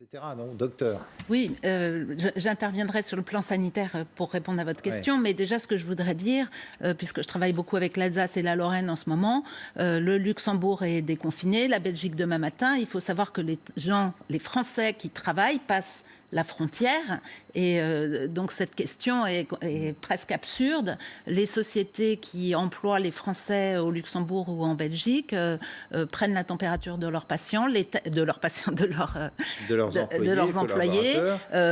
etc. Non, docteur. Oui, j'interviendrai sur le plan sanitaire pour répondre à votre question, mais déjà ce que je voudrais dire, puisque je travaille beaucoup avec l'Alsace et la Lorraine en ce moment, le Luxembourg est déconfiné, la Belgique demain matin. Il faut savoir que les Français qui travaillent passent la frontière et donc cette question est presque absurde. Les sociétés qui emploient les Français au Luxembourg ou en Belgique prennent la température de leurs patients, de leurs employés,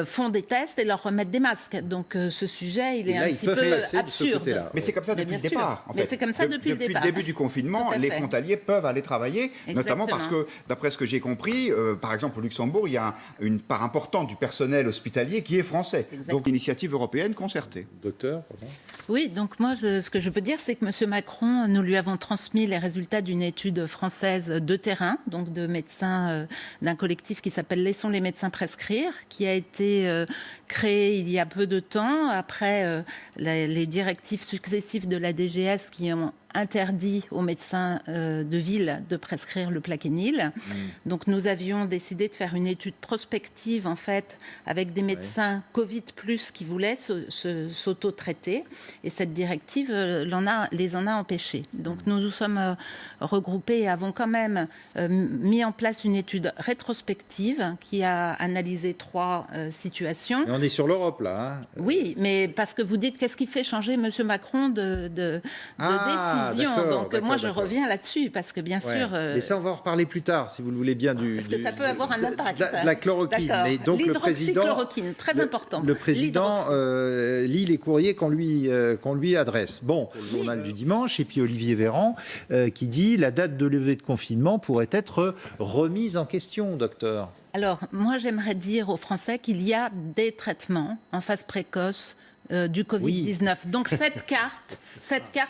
font des tests et leur remettent des masques. Donc ce sujet, il est un petit peu absurde. Mais c'est comme ça depuis le départ. Mais c'est comme ça depuis le départ. Depuis le début du confinement, les frontaliers peuvent aller travailler, notamment parce que, d'après ce que j'ai compris, par exemple au Luxembourg, il y a une part importante du personnel hospitalier qui est français. Exactement. Donc, initiative européenne concertée. Docteur, pardon. Oui, donc moi, ce que je peux dire, c'est que M. Macron, nous lui avons transmis les résultats d'une étude française de terrain, donc de médecins d'un collectif qui s'appelle Laissons les médecins prescrire, qui a été créé il y a peu de temps, après les directives successives de la DGS qui ont interdit aux médecins de ville de prescrire le Plaquenil. Donc nous avions décidé de faire une étude prospective en fait avec des médecins Covid+ qui voulaient s'auto-traiter et cette directive les en a empêchés. Donc nous nous sommes regroupés et avons quand même mis en place une étude rétrospective qui a analysé 3 situations. Mais on est sur l'Europe là. Hein. Oui, mais parce que vous dites qu'est-ce qui fait changer M. Macron de décision. Donc moi je reviens là-dessus parce que bien sûr. Mais ça on va en reparler plus tard si vous le voulez bien parce que ça peut avoir un impact. De la chloroquine. Mais donc le président. L'hydroxychloroquine, très important. Le président lit les courriers qu'on lui adresse. Bon, le journal du dimanche et puis Olivier Véran qui dit la date de levée de confinement pourrait être remise en question, docteur. Alors moi j'aimerais dire aux Français qu'il y a des traitements en phase précoce du Covid-19. Oui. Donc cette carte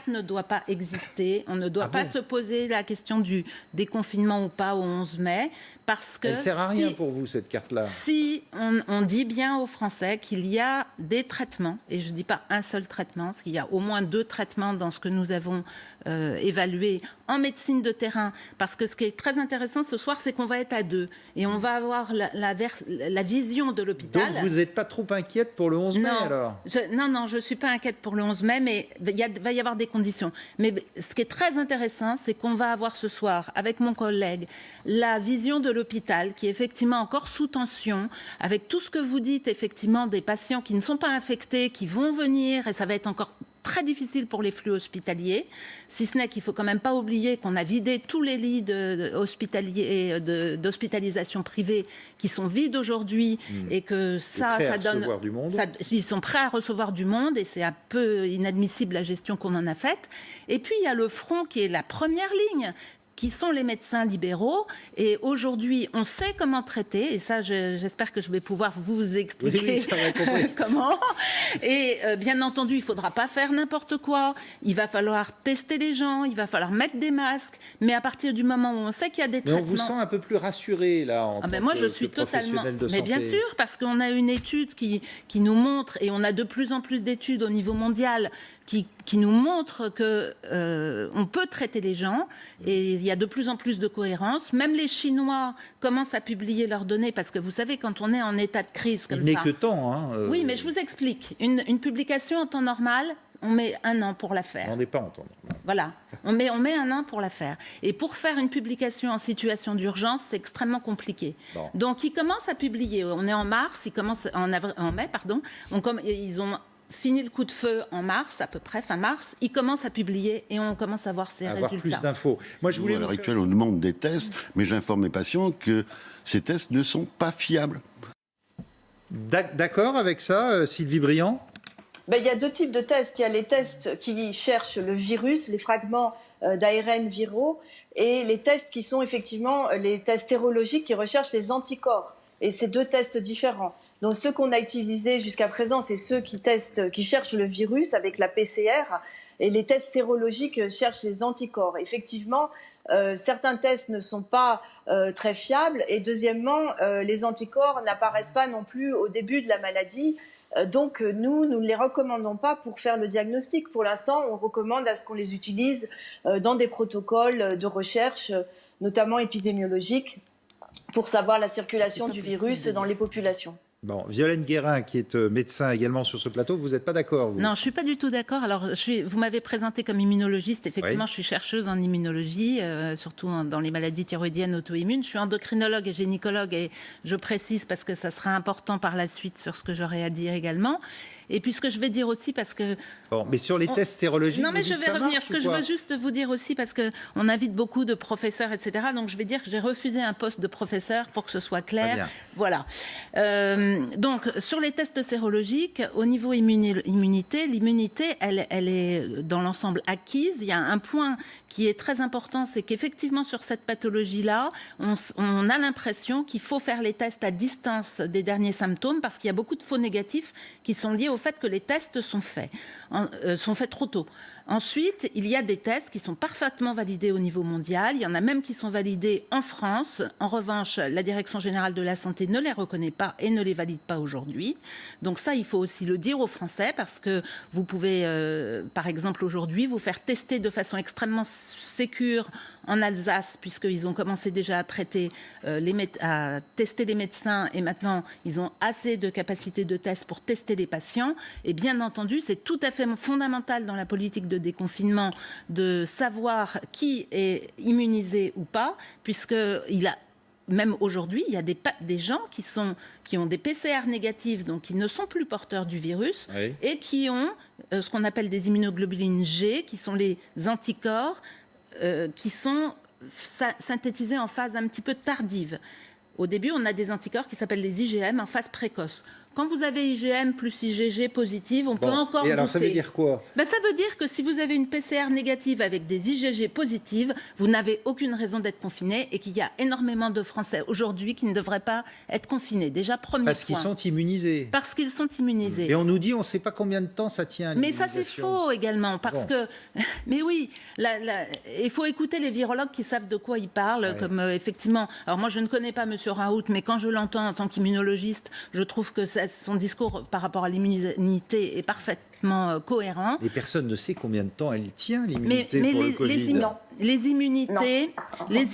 ne doit pas exister. On ne doit pas se poser la question du déconfinement ou pas au 11 mai. Parce que elle ne sert à rien pour vous, cette carte-là. Si on dit bien aux Français qu'il y a des traitements, et je ne dis pas un seul traitement, parce qu'il y a au moins 2 traitements dans ce que nous avons évalué en médecine de terrain, parce que ce qui est très intéressant ce soir, c'est qu'on va être à 2, et on va avoir la vision de l'hôpital. Donc vous n'êtes pas trop inquiète pour le 11 mai alors? Non, je ne suis pas inquiète pour le 11 mai, mais il va y avoir des conditions. Mais ce qui est très intéressant, c'est qu'on va avoir ce soir, avec mon collègue, la vision de l'hôpital qui est effectivement encore sous tension, avec tout ce que vous dites, effectivement, des patients qui ne sont pas infectés, qui vont venir, et ça va être encore très difficile pour les flux hospitaliers, si ce n'est qu'il ne faut quand même pas oublier qu'on a vidé tous les lits d'hospitalisation privée qui sont vides aujourd'hui et que ça donne... Ils sont prêts à recevoir du monde et c'est un peu inadmissible la gestion qu'on en a faite. Et puis il y a le front qui est la première ligne, qui sont les médecins libéraux. Et aujourd'hui, on sait comment traiter. Et ça, j'espère que je vais pouvoir vous expliquer comment. Et bien entendu, il ne faudra pas faire n'importe quoi. Il va falloir tester les gens, il va falloir mettre des masques. Mais à partir du moment où on sait qu'il y a des traitements... Mais on vous sent un peu plus rassuré, là, en tant moi, je suis totalement... Mais bien sûr, parce qu'on a une étude qui nous montre, et on a de plus en plus d'études au niveau mondial, qui nous montrent qu'on peut traiter les gens. Et il y a de plus en plus de cohérence. Même les Chinois commencent à publier leurs données parce que vous savez, quand on est en état de crise comme ça... Il n'est que temps. Hein, Oui, mais je vous explique. Une publication en temps normal, on met 1 an pour la faire. On n'est pas en temps normal. Voilà. On met 1 an pour la faire. Et pour faire une publication en situation d'urgence, c'est extrêmement compliqué. Bon. Donc, ils commencent à publier. On est en mars, ils commencent en mai, pardon. Ils ont fini le coup de feu en mars, à peu près, fin mars, ils commencent à publier et on commence à voir ces résultats. Avoir plus d'infos. Moi, à l'heure actuelle, on demande des tests, mais j'informe mes patients que ces tests ne sont pas fiables. D'accord avec ça, Sylvie Briand? Il y a 2 types de tests. Il y a les tests qui cherchent le virus, les fragments d'ARN viraux, et les tests qui sont effectivement les tests sérologiques qui recherchent les anticorps. Et c'est 2 tests différents. Donc ceux qu'on a utilisés jusqu'à présent, c'est ceux qui cherchent le virus avec la PCR, et les tests sérologiques cherchent les anticorps. Effectivement, certains tests ne sont pas très fiables, et deuxièmement, les anticorps n'apparaissent pas non plus au début de la maladie. Donc nous ne les recommandons pas pour faire le diagnostic. Pour l'instant, on recommande à ce qu'on les utilise dans des protocoles de recherche, notamment épidémiologiques, pour savoir la circulation du virus dans les populations. Bon, Violaine Guérin, qui est médecin également sur ce plateau, vous n'êtes pas d'accord, vous? Non, je ne suis pas du tout d'accord. Alors, vous m'avez présenté comme immunologiste. Effectivement, je suis chercheuse en immunologie, surtout dans les maladies thyroïdiennes auto-immunes. Je suis endocrinologue et gynécologue, et je précise parce que ça sera important par la suite sur ce que j'aurai à dire également. Et puis, ce que je vais dire aussi, parce que... Bon, mais sur les tests sérologiques, non, mais je vais revenir. Ce que je veux veux juste vous dire aussi, parce qu'on invite beaucoup de professeurs, etc. Donc, je vais dire que j'ai refusé un poste de professeur pour que ce soit clair. Voilà. Donc, sur les tests sérologiques, au niveau immunité, l'immunité, elle est dans l'ensemble acquise. Il y a un point qui est très important, c'est qu'effectivement, sur cette pathologie-là, on a l'impression qu'il faut faire les tests à distance des derniers symptômes, parce qu'il y a beaucoup de faux négatifs qui sont liés au fait que les tests sont faits trop tôt. Ensuite, il y a des tests qui sont parfaitement validés au niveau mondial. Il y en a même qui sont validés en France. En revanche, la Direction générale de la santé ne les reconnaît pas et ne les valide pas aujourd'hui. Donc ça, il faut aussi le dire aux Français, parce que vous pouvez, par exemple, aujourd'hui, vous faire tester de façon extrêmement sécure en Alsace, puisqu'ils ont commencé déjà à traiter, à tester les médecins, et maintenant, ils ont assez de capacité de test pour tester les patients. Et bien entendu, c'est tout à fait fondamental dans la politique de déconfinement de savoir qui est immunisé ou pas, même aujourd'hui, il y a des gens qui ont des PCR négatives, donc qui ne sont plus porteurs du virus, et qui ont ce qu'on appelle des immunoglobulines G, qui sont les anticorps qui sont synthétisés en phase un petit peu tardive. Au début, on a des anticorps qui s'appellent les IgM en phase précoce. Quand vous avez IgM plus IgG positive, on peut encore Et alors, douter. ça veut dire quoi? Ça veut dire que si vous avez une PCR négative avec des IgG positives, vous n'avez aucune raison d'être confiné, et qu'il y a énormément de Français aujourd'hui qui ne devraient pas être confinés. Déjà, premier Parce point. qu'ils sont immunisés. Parce qu'ils sont immunisés. Et on nous dit, on ne sait pas combien de temps ça tient. Mais ça, c'est faux également, parce que... Mais oui, il faut écouter les virologues qui savent de quoi ils parlent, comme effectivement... Alors moi, je ne connais pas M. Raoult, mais quand je l'entends en tant qu'immunologiste, je trouve que son discours par rapport à l'immunité est parfaitement cohérent. Et personne ne sait combien de temps elle tient, l'immunité pour le Covid. Les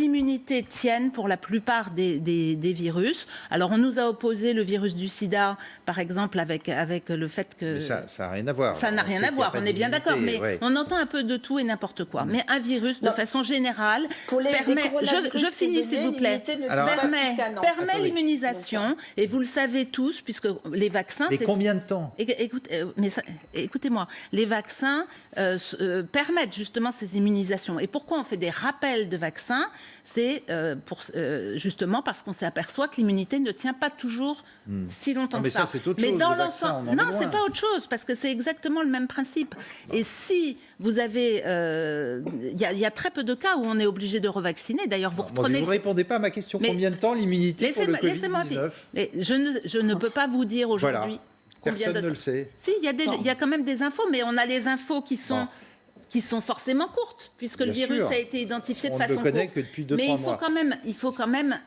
immunités tiennent pour la plupart des virus. Alors, on nous a opposé le virus du sida, par exemple, avec le fait que... Mais ça n'a rien à voir. Ça n'a rien à voir, on est bien d'accord. Mais on entend un peu de tout et n'importe quoi. Mais un virus, de façon générale, permet... Je finis, s'il vous plaît. Permet l'immunisation. Et vous le savez tous, puisque les vaccins... Mais combien de temps? Écoutez-moi. Les vaccins permettent justement ces immunisations. Et pourquoi on fait des rappels de vaccins? C'est justement parce qu'on s'aperçoit que l'immunité ne tient pas toujours si longtemps que ça. Mais ça, c'est autre chose. Dans l'ensemble, non, c'est pas autre chose, parce que c'est exactement le même principe. Et si vous avez, il y a très peu de cas où on est obligé de revacciner. D'ailleurs, vous reprenez. Vous ne répondez pas à ma question. Combien de temps l'immunité pour le Covid-19? Je ne peux pas vous dire aujourd'hui. Voilà. Personne ne le sait. Si, il y a quand même des infos, mais on a les infos qui sont forcément courtes, puisque le virus a été identifié de façon courte. On ne le connaît que depuis 2-3 mois. Mais il faut quand même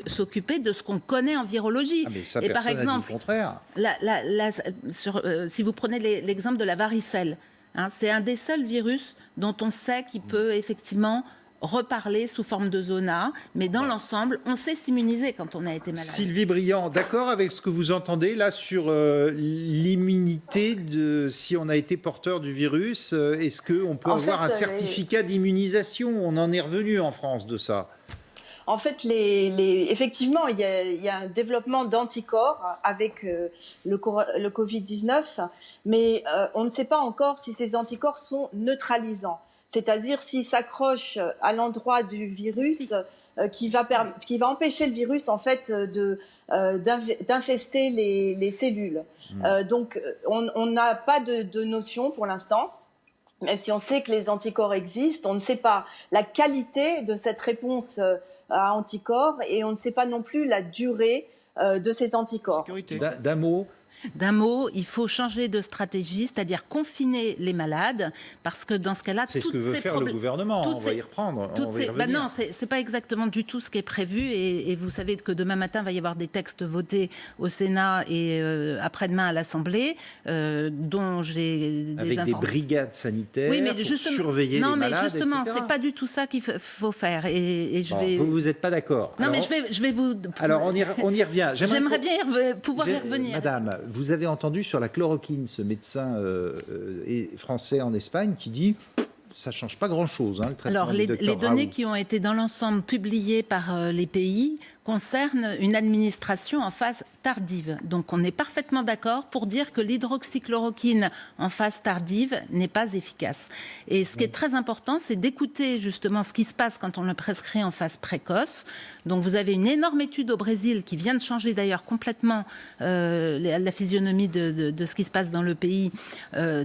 s'occuper de ce qu'on connaît en virologie. Mais ça, et par exemple, le contraire. Si vous prenez l'exemple de la varicelle, c'est un des seuls virus dont on sait qu'il peut effectivement reparler sous forme de zona, mais dans l'ensemble, on sait s'immuniser quand on a été malade. Sylvie Briand, d'accord avec ce que vous entendez là sur l'immunité si on a été porteur du virus? Est-ce qu'on peut avoir un certificat d'immunisation? On en est revenu en France de ça. En fait, effectivement, il y a un développement d'anticorps avec le Covid-19, mais on ne sait pas encore si ces anticorps sont neutralisants. C'est-à-dire s'il s'accroche à l'endroit du virus qui va empêcher le virus en fait d'infester les cellules. Donc on n'a pas de notion pour l'instant, même si on sait que les anticorps existent, on ne sait pas la qualité de cette réponse à anticorps, et on ne sait pas non plus la durée de ces anticorps. D'un mot. D'un mot, il faut changer de stratégie, c'est-à-dire confiner les malades, parce que dans ce cas-là, c'est ce que veut faire le gouvernement. On va y reprendre. On va y revenir. Non, c'est pas exactement du tout ce qui est prévu. Et vous savez que demain matin, il va y avoir des textes votés au Sénat et après-demain à l'Assemblée, dont j'ai des avec des brigades sanitaires pour surveiller les malades, mais justement, etc. c'est pas du tout ça qu'il faut faire. Et je vais... Vous n'êtes pas d'accord. Non, alors, mais je vais vous... Alors, on y revient. J'aimerais bien pouvoir y revenir. Madame, vous avez entendu sur la chloroquine ce médecin français en Espagne qui dit ça ne change pas grand-chose. Hein, le traitement. Alors, les données qui ont été dans l'ensemble publiées par les pays concernent une administration en phase tardive. Donc, on est parfaitement d'accord pour dire que l'hydroxychloroquine en phase tardive n'est pas efficace. Et ce qui est très important, c'est d'écouter justement ce qui se passe quand on le prescrit en phase précoce. Donc, vous avez une énorme étude au Brésil qui vient de changer d'ailleurs complètement la physionomie de ce qui se passe dans le pays,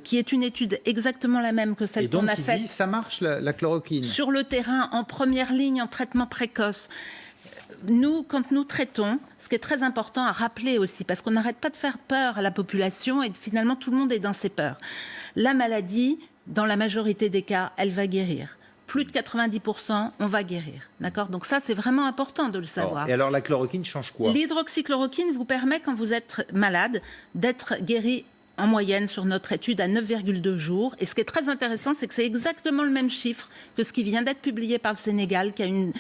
qui est une étude exactement la même que celle qu'on a faite. Dit, ça marche la chloroquine sur le terrain, en première ligne, en traitement précoce. Nous, quand nous traitons, ce qui est très important à rappeler aussi, parce qu'on n'arrête pas de faire peur à la population et finalement tout le monde est dans ses peurs. La maladie, dans la majorité des cas, elle va guérir. Plus de 90%, on va guérir. D'accord ? Donc ça, c'est vraiment important de le savoir. Et alors la chloroquine change quoi ? L'hydroxychloroquine vous permet, quand vous êtes malade, d'être guéri en moyenne sur notre étude à 9,2 jours. Et ce qui est très intéressant, c'est que c'est exactement le même chiffre que ce qui vient d'être publié par le Sénégal, qui a une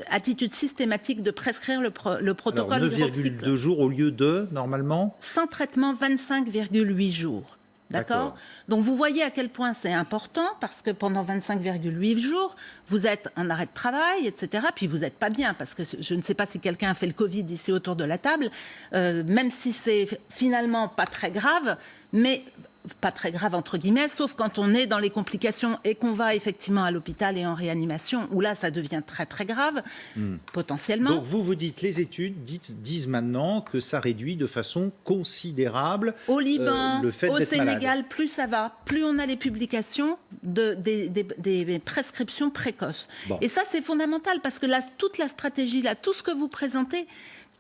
attitude systématique de prescrire le protocole hydroxychloroquine. 9,2 jours au lieu de, normalement ? Sans traitement, 25,8 jours. D'accord ? Donc vous voyez à quel point c'est important, parce que pendant 25,8 jours, vous êtes en arrêt de travail, etc. Puis vous n'êtes pas bien, parce que je ne sais pas si quelqu'un a fait le Covid ici autour de la table, même si c'est finalement pas très grave, mais pas très grave entre guillemets, sauf quand on est dans les complications et qu'on va effectivement à l'hôpital et en réanimation, où là ça devient très très grave, potentiellement. Donc vous dites, les études disent maintenant que ça réduit de façon considérable au Liban, le fait au d'être Sénégal, malade. plus ça va, plus on a les publications des prescriptions précoces. Bon. Et ça c'est fondamental, parce que là, toute la stratégie, là, tout ce que vous présentez,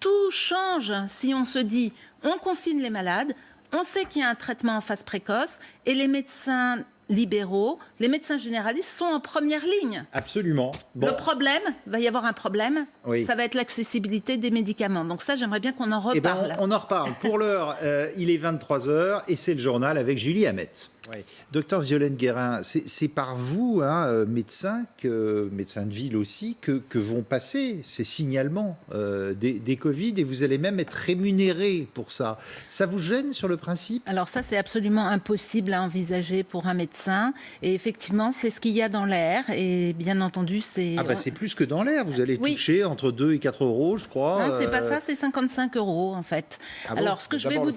tout change si on se dit on confine les malades. On sait qu'il y a un traitement en phase précoce et les médecins libéraux, les médecins généralistes sont en première ligne. Absolument. Bon. Le problème, il va y avoir un problème, oui. Ça va être l'accessibilité des médicaments. Donc ça, j'aimerais bien qu'on en reparle. On en reparle. Pour l'heure, il est 23h et c'est le journal avec Julie Hamet. Oui. Docteur Violaine Guérin, c'est par vous, médecin de ville aussi, que vont passer ces signalements des Covid, et vous allez même être rémunéré pour ça. Ça vous gêne sur le principe ? Alors ça, c'est absolument impossible à envisager pour un médecin. Et effectivement, c'est ce qu'il y a dans l'air. Et bien entendu, c'est... Ah c'est plus que dans l'air. Vous allez toucher entre 2 et 4 euros, je crois. Non, c'est pas ça, c'est 55 euros en fait. Ah alors, ce que je vais vous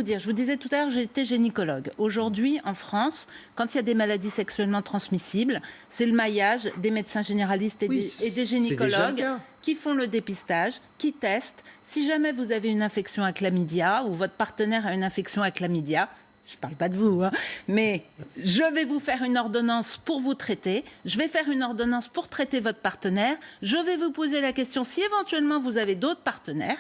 dire, je vous disais tout à l'heure, j'étais gynécologue. Aujourd'hui, en France, quand il y a des maladies sexuellement transmissibles, c'est le maillage des médecins généralistes et des gynécologues qui font le dépistage, qui testent. Si jamais vous avez une infection à chlamydia ou votre partenaire a une infection à chlamydia, je ne parle pas de vous, mais je vais vous faire une ordonnance pour vous traiter, je vais faire une ordonnance pour traiter votre partenaire, je vais vous poser la question si éventuellement vous avez d'autres partenaires,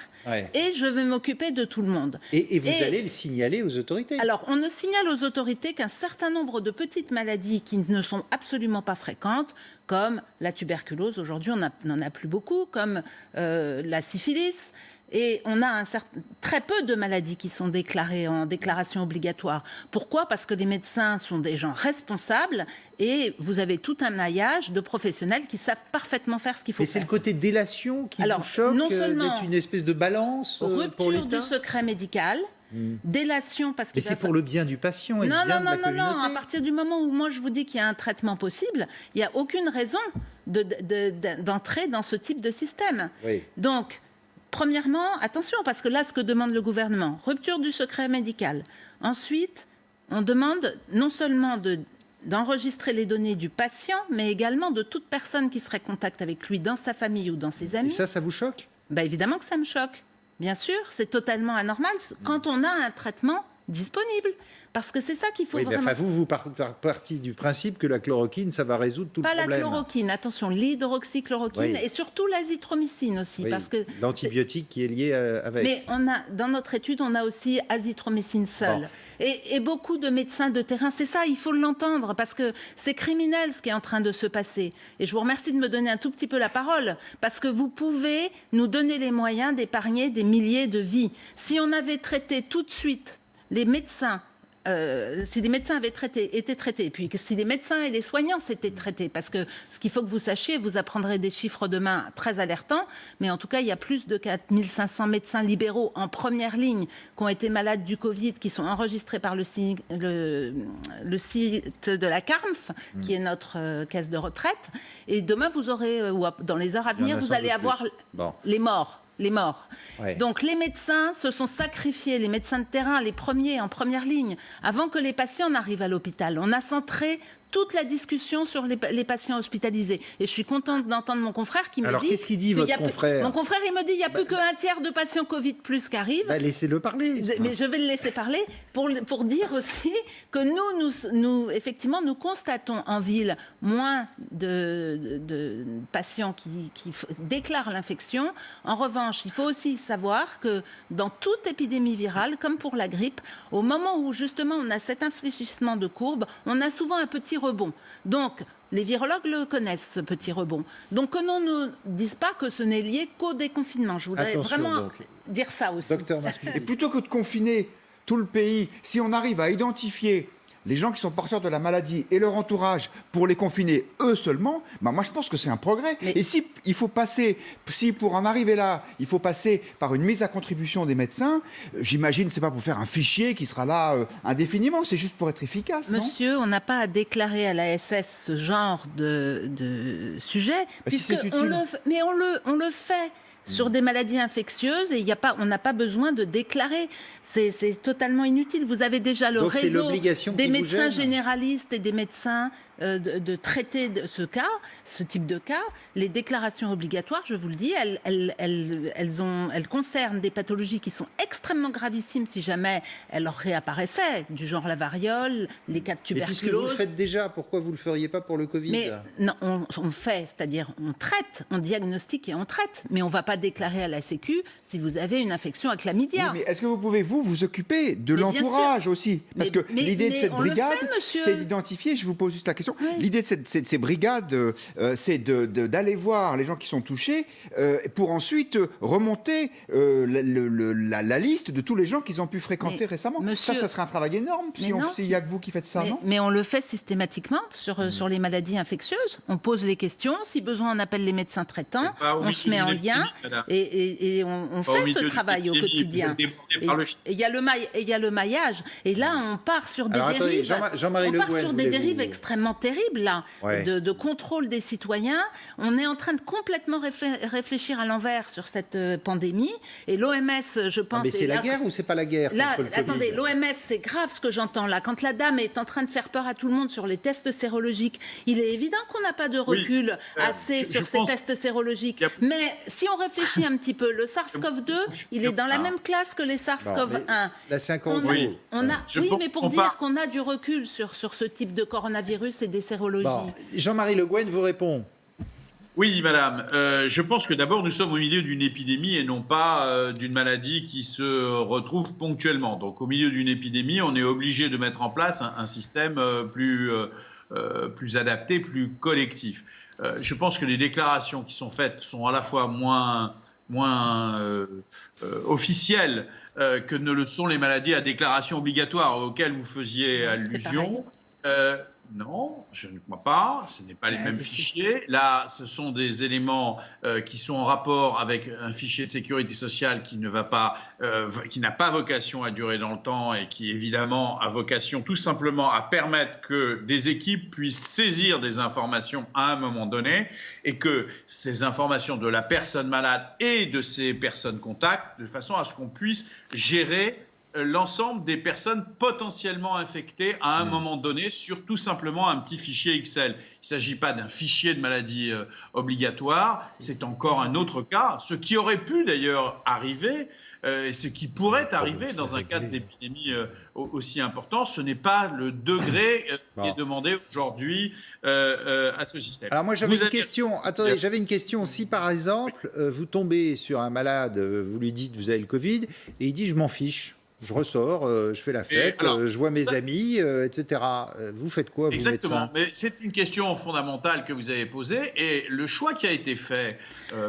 et je vais m'occuper de tout le monde. Et vous allez le signaler aux autorités. Alors, on ne signale aux autorités qu'un certain nombre de petites maladies qui ne sont absolument pas fréquentes, comme la tuberculose, aujourd'hui on n'en a plus beaucoup, comme la syphilis. Et on a très peu de maladies qui sont déclarées en déclaration obligatoire. Pourquoi ? Parce que les médecins sont des gens responsables et vous avez tout un maillage de professionnels qui savent parfaitement faire ce qu'il faut faire. Mais c'est le côté délation qui vous choque, non seulement d'être une espèce de balance pour l'État ? Rupture du secret médical, délation parce que... Mais c'est pour le bien du patient et le bien de la communauté. Non, à partir du moment où moi je vous dis qu'il y a un traitement possible, il n'y a aucune raison d'entrer dans ce type de système. Oui. Donc... Premièrement, attention, parce que là, ce que demande le gouvernement, rupture du secret médical. Ensuite, on demande non seulement d'enregistrer les données du patient, mais également de toute personne qui serait en contact avec lui dans sa famille ou dans ses amis. Et ça vous choque ? Évidemment que ça me choque. Bien sûr, c'est totalement anormal. Quand on a un traitement disponible. Parce que c'est ça qu'il faut vraiment... Enfin, vous partez du principe que la chloroquine, ça va résoudre tout le problème. Pas la chloroquine, attention, l'hydroxychloroquine et surtout l'azithromycine aussi. Oui, parce que l'antibiotique qui est lié avec. Mais dans notre étude, on a aussi azithromycine seule. Bon. Et beaucoup de médecins de terrain, c'est ça, il faut l'entendre, parce que c'est criminel ce qui est en train de se passer. Et je vous remercie de me donner un tout petit peu la parole, parce que vous pouvez nous donner les moyens d'épargner des milliers de vies. Si on avait traité tout de suite les médecins, si les médecins avaient été traités, et puis si les médecins et les soignants s'étaient traités, parce que ce qu'il faut que vous sachiez, vous apprendrez des chiffres demain très alertants, mais en tout cas, il y a plus de 4500 médecins libéraux en première ligne qui ont été malades du Covid, qui sont enregistrés par le site de la CARMF, qui est notre caisse de retraite. Et demain, vous aurez, ou dans les heures à venir, vous allez avoir les morts. Ouais. Donc les médecins se sont sacrifiés, les médecins de terrain, les premiers en première ligne, avant que les patients n'arrivent à l'hôpital. On a centré toute la discussion sur les patients hospitalisés. Et je suis contente d'entendre mon confrère qui me dit... Alors, qu'est-ce qu'il dit, votre confrère ? Mon confrère, il me dit qu'il n'y a plus qu'un tiers de patients Covid plus qui arrivent. Laissez-le parler. Mais je vais le laisser parler pour dire aussi que nous, effectivement, nous constatons en ville moins de patients qui déclarent l'infection. En revanche, il faut aussi savoir que dans toute épidémie virale, comme pour la grippe, au moment où, justement, on a cet infléchissement de courbe, on a souvent un petit rebond. Donc, les virologues le connaissent, ce petit rebond. Donc, que l'on ne dise pas que ce n'est lié qu'au déconfinement. Je voudrais vraiment dire ça aussi. Docteur Maspi. Et plutôt que de confiner tout le pays, si on arrive à identifier les gens qui sont porteurs de la maladie et leur entourage pour les confiner eux seulement, moi je pense que c'est un progrès. Et si pour en arriver là, il faut passer par une mise à contribution des médecins, j'imagine c'est pas pour faire un fichier qui sera là indéfiniment, c'est juste pour être efficace. Monsieur, on n'a pas à déclarer à la SS ce genre de sujet, puisque on le fait. Sur des maladies infectieuses, et on n'a pas besoin de déclarer. C'est totalement inutile. Vous avez déjà le réseau des médecins généralistes et des médecins de traiter ce type de cas. Les déclarations obligatoires, je vous le dis, elles concernent des pathologies qui sont extrêmement gravissimes si jamais elles leur réapparaissaient, du genre la variole, les cas de tuberculose. Et puisque vous le faites déjà, pourquoi vous ne le feriez pas pour le Covid ? Mais non, on fait, c'est-à-dire on traite, on diagnostique et on traite, mais on ne va pas déclarer à la Sécu si vous avez une infection à chlamydia. Oui, mais est-ce que vous pouvez vous occuper de l'entourage aussi ? Parce que l'idée de cette brigade, c'est d'identifier, je vous pose juste la question, l'idée de ces brigades, c'est d'aller voir les gens qui sont touchés pour ensuite remonter la liste de tous les gens qu'ils ont pu fréquenter récemment. Ça serait un travail énorme s'il n'y a que vous qui faites ça, non ? Mais on le fait systématiquement sur les maladies infectieuses. On pose les questions, si besoin on appelle les médecins traitants, on se met en lien et on fait ce travail au quotidien. Et il y a le maillage. Et là, on part sur des dérives. Jean-Marie Le Guen, des dérives extrêmement terribles là, de contrôle des citoyens. On est en train de complètement réfléchir à l'envers sur cette pandémie. Et l'OMS, je pense... Mais c'est la guerre ou c'est pas la guerre ? Là, attendez, l'OMS, c'est grave ce que j'entends là. Quand la dame est en train de faire peur à tout le monde sur les tests sérologiques, il est évident qu'on n'a pas de recul assez sur ces tests sérologiques. Mais si on réfléchit un petit peu, le SARS-CoV-2, il est dans la même classe que les SARS-CoV-1. Là, c'est encore mais pour dire qu'on a du recul sur ce type de coronavirus et des sérologies. Jean-Marie Le Guen vous répond. Oui, madame. Je pense que d'abord, nous sommes au milieu d'une épidémie et non pas d'une maladie qui se retrouve ponctuellement. Donc, au milieu d'une épidémie, on est obligé de mettre en place un système plus adapté, plus collectif. Je pense que les déclarations qui sont faites sont à la fois moins officielles que ne le sont les maladies à déclaration obligatoire auxquelles vous faisiez allusion. Non, je ne crois pas. Ce n'est pas les mêmes fichiers. Là, ce sont des éléments qui sont en rapport avec un fichier de sécurité sociale qui n'a pas vocation à durer dans le temps et qui, évidemment, a vocation tout simplement à permettre que des équipes puissent saisir des informations à un moment donné et que ces informations de la personne malade et de ses personnes contacts, de façon à ce qu'on puisse gérer l'ensemble des personnes potentiellement infectées à un moment donné sur tout simplement un petit fichier Excel. Il ne s'agit pas d'un fichier de maladie obligatoire, c'est encore un autre cas. Ce qui aurait pu d'ailleurs arriver, et ce qui pourrait arriver dans un cadre d'épidémie aussi important, ce n'est pas le degré qui est demandé aujourd'hui à ce système. Alors moi j'avais une question. Attendez, j'avais une question. Si par exemple vous tombez sur un malade, vous lui dites vous avez le Covid et il dit je m'en fiche. Je ressors, je fais la fête, je vois mes amis, etc. Vous faites quoi, vous, Exactement, médecin? mais c'est une question fondamentale que vous avez posée et le choix qui a été fait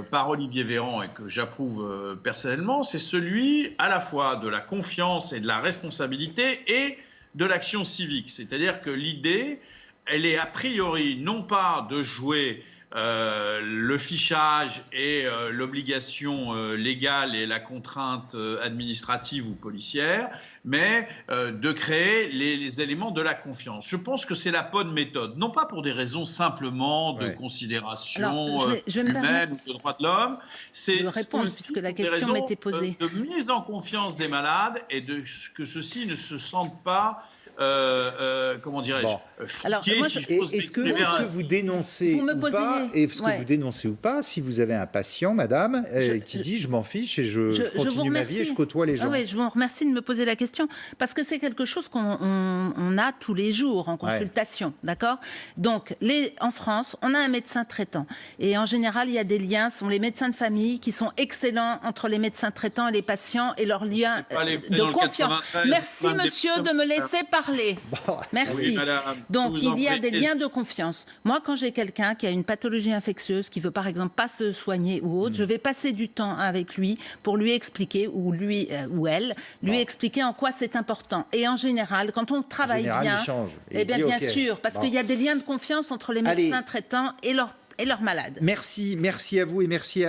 par Olivier Véran et que j'approuve personnellement, c'est celui à la fois de la confiance et de la responsabilité et de l'action civique. C'est-à-dire que l'idée, elle est a priori non pas de jouer le fichage et l'obligation légale et la contrainte administrative ou policière, mais de créer les éléments de la confiance. Je pense que c'est la bonne méthode, non pas pour des raisons simplement de considération humaine ou de droits de l'homme, c'est aussi puisque la pour des question raisons m'était posée. de mise en confiance des malades et de que ceux-ci ne se sentent pas comment dirais-je, Alors, moi, est-ce que vous dénoncez vous dénoncez ou pas si vous avez un patient, madame, qui dit je m'en fiche et je continue ma vie et je côtoie les gens? Oui, je vous remercie de me poser la question parce que c'est quelque chose qu'on a tous les jours en consultation, d'accord? Donc, en France, on a un médecin traitant et en général, il y a des liens, ce sont les médecins de famille qui sont excellents entre les médecins traitants et les patients et leurs liens de confiance. Merci, monsieur, de me laisser parler. Merci. Oui, madame, donc, il y a des liens de confiance. Moi, quand j'ai quelqu'un qui a une pathologie infectieuse, qui veut par exemple pas se soigner ou autre, je vais passer du temps avec lui pour lui expliquer, ou lui ou elle, lui expliquer en quoi c'est important. Et en général, quand on travaille bien, bien sûr, parce qu'il y a des liens de confiance entre les médecins traitants et leurs malades. Merci à vous et merci à